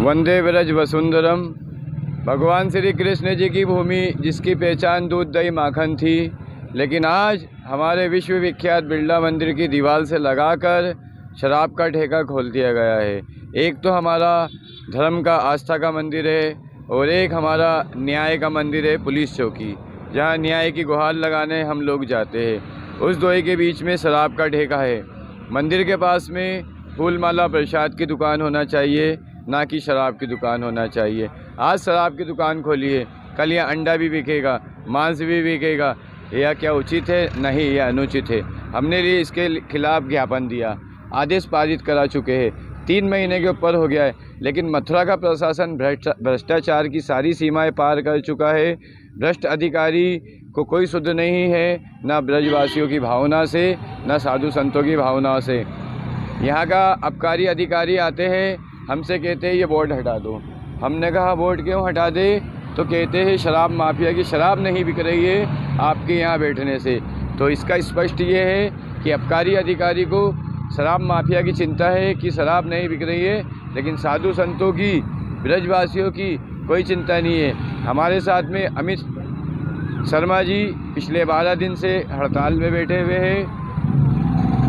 वंदे व्रज वसुंधरम। भगवान श्री कृष्ण जी की भूमि जिसकी पहचान दूध दही माखन थी, लेकिन आज हमारे विश्व विख्यात बिरला मंदिर की दीवार से लगाकर शराब का ठेका खोल दिया गया है। एक तो हमारा धर्म का आस्था का मंदिर है और एक हमारा न्याय का मंदिर है, पुलिस चौकी, जहां न्याय की गुहार लगाने हम लोग जाते हैं। उस दोई के बीच में शराब का ठेका है। मंदिर के पास में फूल माला प्रसाद की दुकान होना चाहिए, ना कि शराब की दुकान होना चाहिए। आज शराब की दुकान खोली है, कल यह अंडा भी बिकेगा, मांस भी बिकेगा। यह क्या उचित है? नहीं, यह अनुचित है। हमने इसके खिलाफ ज्ञापन दिया, आदेश पारित करा चुके हैं। 3 महीने के ऊपर हो गया है, लेकिन मथुरा का प्रशासन भ्रष्टाचार की सारी सीमाएं पार कर चुका है। भ्रष्ट अधिकारी को कोई सुध नहीं है, ना ब्रजवासियों की भावना से, ना साधु संतों की भावना से। यहाँ का आबकारी अधिकारी आते हैं, हमसे कहते हैं ये बोर्ड हटा दो। हमने कहा बोर्ड क्यों हटा दे? तो कहते हैं शराब माफिया की शराब नहीं बिक रही है आपके यहाँ बैठने से। तो इसका स्पष्ट ये है कि आबकारी अधिकारी को शराब माफिया की चिंता है कि शराब नहीं बिक रही है, लेकिन साधु संतों की, ब्रजवासियों की कोई चिंता नहीं है। हमारे साथ में अमित शर्मा जी पिछले 12 दिन से हड़ताल में बैठे हुए हैं।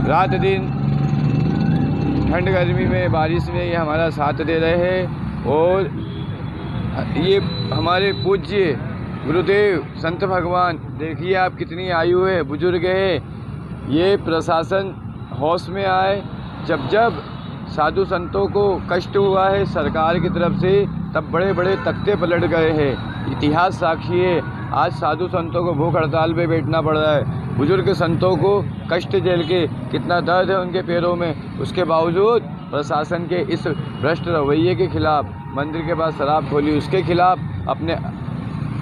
रात दिन ठंड गर्मी में बारिश में ये हमारा साथ दे रहे हैं। और ये हमारे पूज्य गुरुदेव संत भगवान, देखिए आप कितनी आयु है, बुजुर्ग है। ये प्रशासन होश में आए। जब जब साधु संतों को कष्ट हुआ है सरकार की तरफ से, तब बड़े बड़े तख्ते पलट गए हैं। इतिहास साक्षी है। आज साधु संतों को भूख हड़ताल पे बैठना पड़ रहा है। बुजुर्ग संतों को कष्ट झेल के, कितना दर्द है उनके पैरों में, उसके बावजूद प्रशासन के इस भ्रष्ट रवैये के खिलाफ, मंदिर के पास शराब खोली उसके खिलाफ, अपने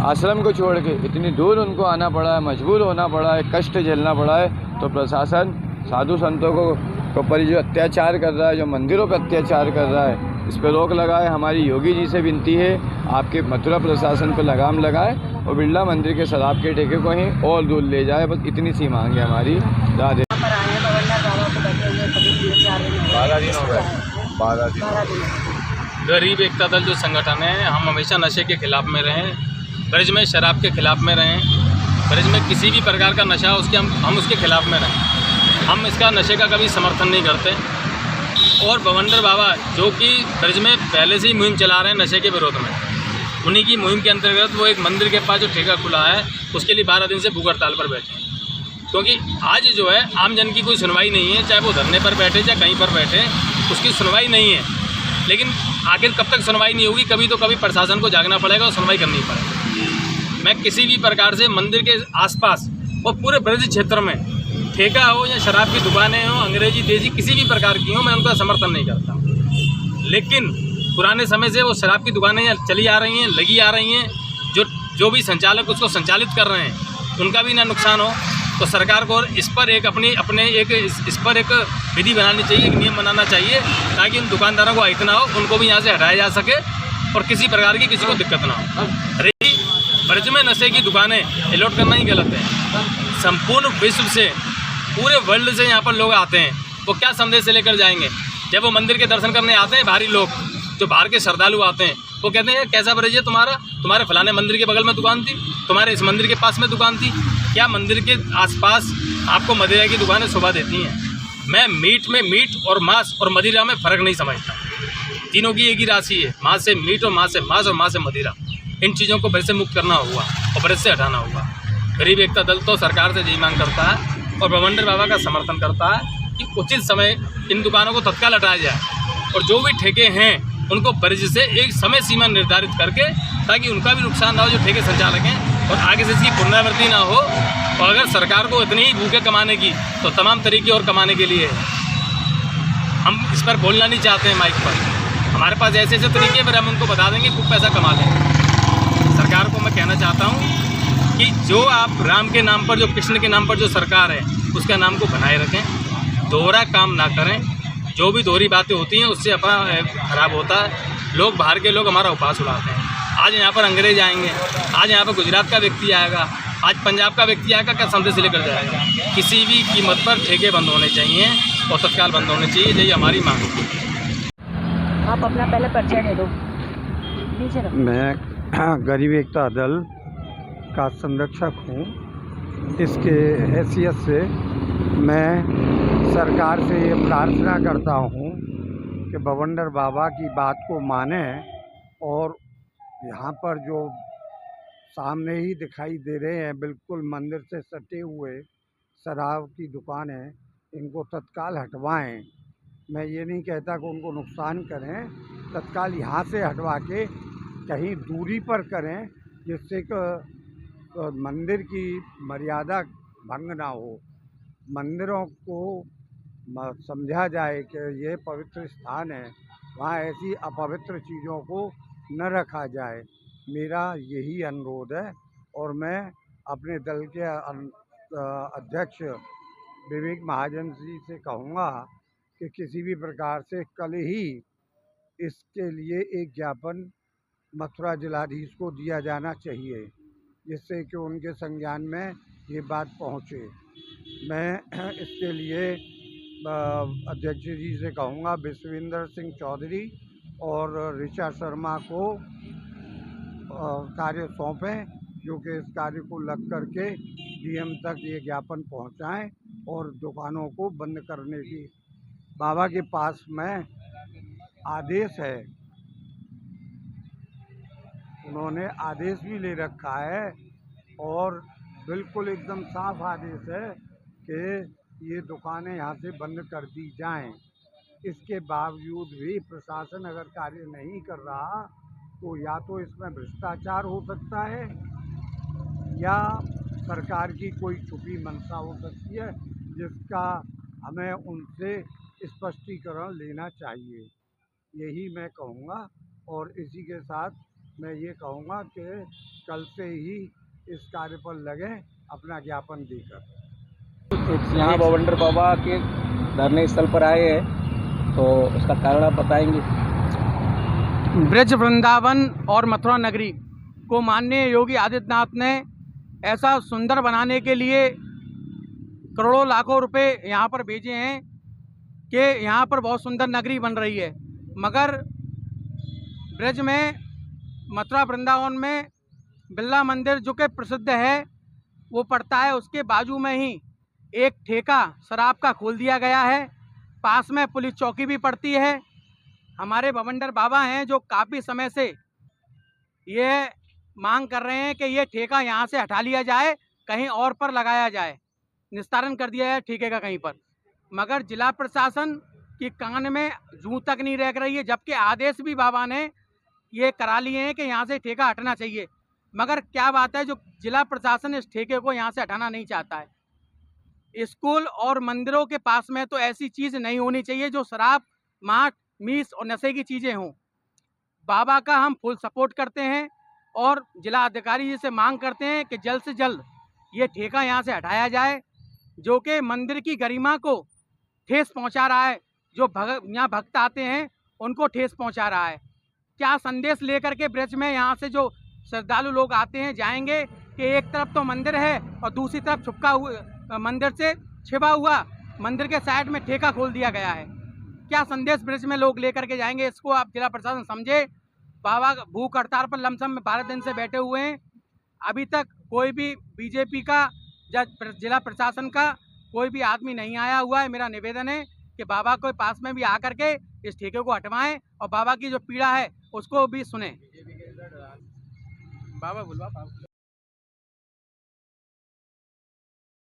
आश्रम को छोड़ के इतनी दूर उनको आना पड़ा है, मजबूर होना पड़ा है, कष्ट झेलना पड़ा है। तो प्रशासन साधु संतों को पर जो अत्याचार कर रहा है, जो मंदिरों पर अत्याचार कर रहा है, इस पर रोक लगाए। हमारी योगी जी से विनती है, आपके मथुरा प्रशासन पर लगाम लगाए और बिरला मंदिर के शराब के ठेके को ही और दूर ले जाए। बस इतनी सी मांग है हमारी। 12 दिन हो गए। 12 दिन। गरीब एकता दल जो संगठन है, हम हमेशा नशे के खिलाफ में रहें, ब्रज में शराब के खिलाफ में रहें, ब्रज में किसी भी प्रकार का नशा उसके हम उसके खिलाफ में रहें। हम इसका नशे का कभी समर्थन नहीं करते। और भवंडर बाबा जो कि ब्रज में पहले से ही मुहिम चला रहे हैं नशे के विरोध में, उन्हीं की मुहिम के अंतर्गत वो एक मंदिर के पास जो ठेका खुला है उसके लिए 12 दिन से भूख हड़ताल पर बैठे हैं। क्योंकि आज जो है आम जन की कोई सुनवाई नहीं है, चाहे वो धरने पर बैठे चाहे कहीं पर बैठे, उसकी सुनवाई नहीं है। लेकिन आखिर कब तक सुनवाई नहीं होगी? कभी तो कभी प्रशासन को जागना पड़ेगा और सुनवाई करनी पड़ेगी। मैं किसी भी प्रकार से मंदिर के आसपास और पूरे ब्रज क्षेत्र में ठेका हो या शराब की दुकानें हो, अंग्रेजी देसी किसी भी प्रकार की हो, मैं उनका समर्थन नहीं करता। लेकिन पुराने समय से वो शराब की दुकानें चली आ रही हैं, लगी आ रही हैं। जो भी संचालक उसको संचालित कर रहे हैं, उनका भी ना नुकसान हो। तो सरकार को इस पर एक इस पर एक विधि बनानी चाहिए, एक नियम बनाना चाहिए, ताकि उन दुकानदारों को अहित ना हो, उनको भी यहाँ से हटाया जा सके और किसी प्रकार की किसी को दिक्कत ना हो। रही ब्रज में नशे की दुकानें अलॉट करना ही गलत है। संपूर्ण विश्व से, पूरे वर्ल्ड से यहाँ पर लोग आते हैं, वो क्या संदेश से लेकर जाएंगे? जब वो मंदिर के दर्शन करने आते हैं, बाहरी लोग जो बाहर के श्रद्धालु आते हैं, वो कहते हैं कैसा ब्रज है तुम्हारा, तुम्हारे फलाने मंदिर के बगल में दुकान थी, तुम्हारे इस मंदिर के पास में दुकान थी। क्या मंदिर के आसपास आपको मदिरा की दुकानें शोभा देती हैं? मैं मीट और मांस और मदिरा में फ़र्क नहीं समझता। तीनों की एक ही राशि है, मांस से मीट और मांस से मांस और मांस से मदिरा। इन चीज़ों को ब्रज से मुक्त करना होगा और ब्रज से हटाना होगा। गरीब एकता दल तो सरकार से यही मांग करता है और भवंडर बाबा का समर्थन करता है कि उचित समय इन दुकानों को तत्काल हटाया जाए और जो भी ठेके हैं उनको ब्रज से एक समय सीमा निर्धारित करके, ताकि उनका भी नुकसान ना हो जो ठेके संचालक हैं, और आगे से इसकी पुनरावृत्ति ना हो। और अगर सरकार को इतनी ही भूखे कमाने की, तो तमाम तरीके और कमाने के लिए हम इस पर बोलना नहीं चाहते हैं माइक पर। हमारे पास ऐसे ऐसे तरीके पर हम उनको बता देंगे, खूब पैसा कमा लेंगे। सरकार को मैं कहना चाहता हूँ कि जो आप राम के नाम पर, जो कृष्ण के नाम पर जो सरकार है, उसका नाम को बनाए रखें, दोहरा काम ना करें। जो भी दोहरी बातें होती हैं उससे अपना खराब होता है। लोग, बाहर के लोग हमारा उपहास उड़ाते हैं। आज यहाँ पर अंग्रेज आएंगे, आज यहाँ पर गुजरात का व्यक्ति आएगा, आज पंजाब का व्यक्ति आएगा, क्या संदेश लेकर जाएगा? किसी भी कीमत पर ठेके बंद होने चाहिए और तत्काल बंद होने चाहिए। यही हमारी मांग है। आप अपना पहले परिचय दे दो। नीचे रखो। मैं गरीब एकता दल का संरक्षक हूँ। इसके हैसियत से मैं सरकार से ये प्रार्थना करता हूँ कि बवंडर बाबा की बात को माने और यहाँ पर जो सामने ही दिखाई दे रहे हैं बिल्कुल मंदिर से सटे हुए शराब की दुकानें, इनको तत्काल हटवाएं। मैं ये नहीं कहता कि उनको नुकसान करें, तत्काल यहाँ से हटवा के कहीं दूरी पर करें जिससे कि मंदिर की मर्यादा भंग ना हो। मंदिरों को समझा जाए कि ये पवित्र स्थान है, वहाँ ऐसी अपवित्र चीज़ों को न रखा जाए। मेरा यही अनुरोध है और मैं अपने दल के अध्यक्ष विवेक महाजन जी से कहूँगा कि किसी भी प्रकार से कल ही इसके लिए एक ज्ञापन मथुरा जिलाधीश को दिया जाना चाहिए, जिससे कि उनके संज्ञान में ये बात पहुँचे। मैं इसके लिए अध्यक्ष जी से कहूँगा विश्वेंद्र सिंह चौधरी और ऋचा शर्मा को कार्य सौंपें, जो कि इस कार्य को लग करके डीएम तक ये ज्ञापन पहुँचाएं और दुकानों को बंद करने की। बाबा के पास में आदेश है, उन्होंने आदेश भी ले रखा है और बिल्कुल एकदम साफ आदेश है कि ये दुकानें यहाँ से बंद कर दी जाएं। इसके बावजूद भी प्रशासन अगर कार्य नहीं कर रहा तो या तो इसमें भ्रष्टाचार हो सकता है या सरकार की कोई छुपी मंशा हो सकती है, जिसका हमें उनसे स्पष्टीकरण लेना चाहिए। यही मैं कहूँगा और इसी के साथ मैं ये कहूँगा कि कल से ही इस कार्य पर लगें अपना ज्ञापन देकर। यहाँ बवंडर बाबा के धरने स्थल पर आए हैं, तो उसका कारण आप बताएंगे? ब्रज वृंदावन और मथुरा नगरी को माननीय योगी आदित्यनाथ ने ऐसा सुंदर बनाने के लिए करोड़ों लाखों रुपए यहाँ पर भेजे हैं कि यहाँ पर बहुत सुंदर नगरी बन रही है। मगर ब्रज में, मथुरा वृंदावन में बिरला मंदिर जो कि प्रसिद्ध है वो पड़ता है, उसके बाजू में ही एक ठेका शराब का खोल दिया गया है। पास में पुलिस चौकी भी पड़ती है। हमारे बवंडर बाबा हैं जो काफ़ी समय से ये मांग कर रहे हैं कि ये ठेका यहाँ से हटा लिया जाए, कहीं और पर लगाया जाए, निस्तारण कर दिया जाए ठेके का कहीं पर। मगर जिला प्रशासन की कान में जूं तक नहीं रह रही है, जबकि आदेश भी बाबा ने ये करा लिए हैं कि यहाँ से ठेका हटना चाहिए। मगर क्या बात है, जो जिला प्रशासन इस ठेके को यहाँ से हटाना नहीं चाहता है। स्कूल और मंदिरों के पास में तो ऐसी चीज़ नहीं होनी चाहिए जो शराब, मांस, मीस और नशे की चीज़ें हों। बाबा का हम फुल सपोर्ट करते हैं और जिला अधिकारी जी से मांग करते हैं कि जल्द से जल्द ये ठेका यहाँ से हटाया जाए, जो कि मंदिर की गरिमा को ठेस पहुँचा रहा है। जो यहाँ भक्त आते हैं उनको ठेस पहुँचा रहा है। क्या संदेश लेकर के ब्रज में यहाँ से जो श्रद्धालु लोग आते हैं जाएंगे कि एक तरफ तो मंदिर है और दूसरी तरफ छुपका हुआ, मंदिर से छिपा हुआ मंदिर के साइड में ठेका खोल दिया गया है। क्या संदेश ब्रज में लोग लेकर के जाएंगे? इसको आप जिला प्रशासन समझे। बाबा भूख हड़ताल पर लमसम में 12 दिन से बैठे हुए हैं। अभी तक कोई भी बीजेपी का या जिला प्रशासन का कोई भी आदमी नहीं आया हुआ है। मेरा निवेदन है कि बाबा के पास में भी आकर के इस ठेके को हटवाएं और बाबा की जो पीड़ा है उसको भी सुने। बाबा बुलवा